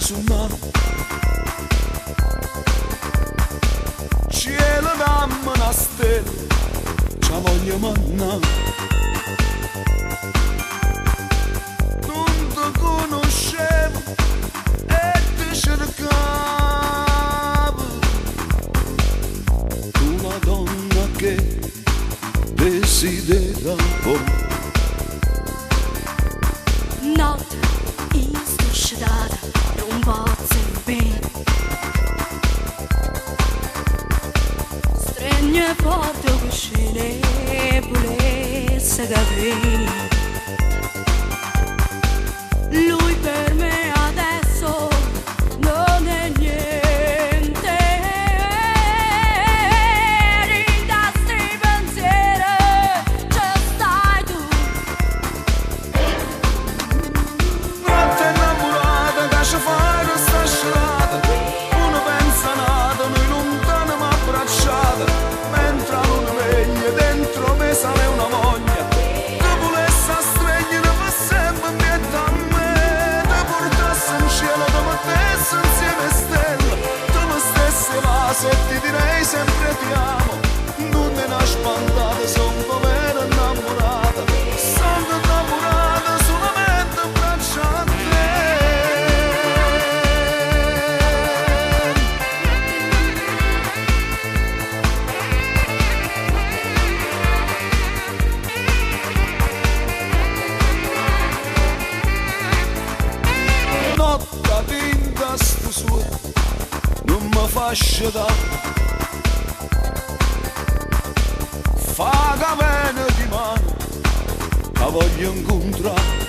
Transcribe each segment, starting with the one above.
su mano, cielo dammi una stella, ci voglio mannare. Non ti conoscevo e ti cercavo, tu la donna che desideravo. Notte in strasciata non pozzo bene, stregno e forte cuscine e volesse capire. Lui per me adesso non è niente, ridasti pensieri, ci stai tu. Notte innamorata che ci fai questa scelata, uno pensa nata, noi lontano ma abbracciata, mentre non veglia dentro me sale una voglia, ti volesse stringere per sempre dietro a me, ti portasse in cielo, ti mettesse insieme stelle, tu mi stessi vaso e ti direi sempre ti amo, non te ne spantata, son come innamorata, sono innamorata solamente abbraccio a te. Notte tinta sto sole, non mi fa sciatare, fa camene di mano, la voglio incontrare.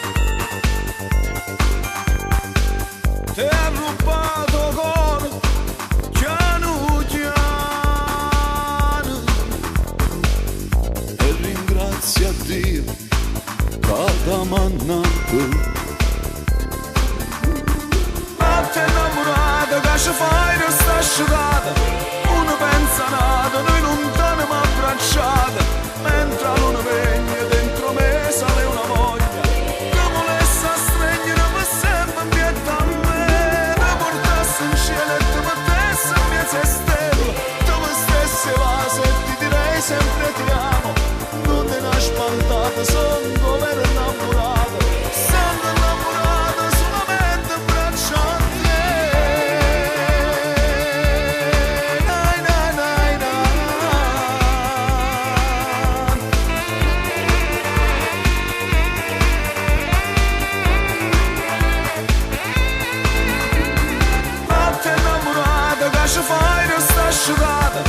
Ti ha rubato cuore, piano piano, e ringrazia Dio che t'ha mannato. Notte innamorata che ci fai questa sciatata, uno pensa nata, noi lontano ma abbracciata, mentre non veglia dentro me sale una voglia, che volesse stringere per sempre dietro a me, ti portasse in cielo e ti mettesse in mezzo a stelle, tu mi stessi vaso e ti direi sempre ti amo, non te ne spantata, sono come innamorata, sono innamorata solamente abbraccio a te. Nai, nai, nai, nai. Notte innamorata che ci fai questa sciatata,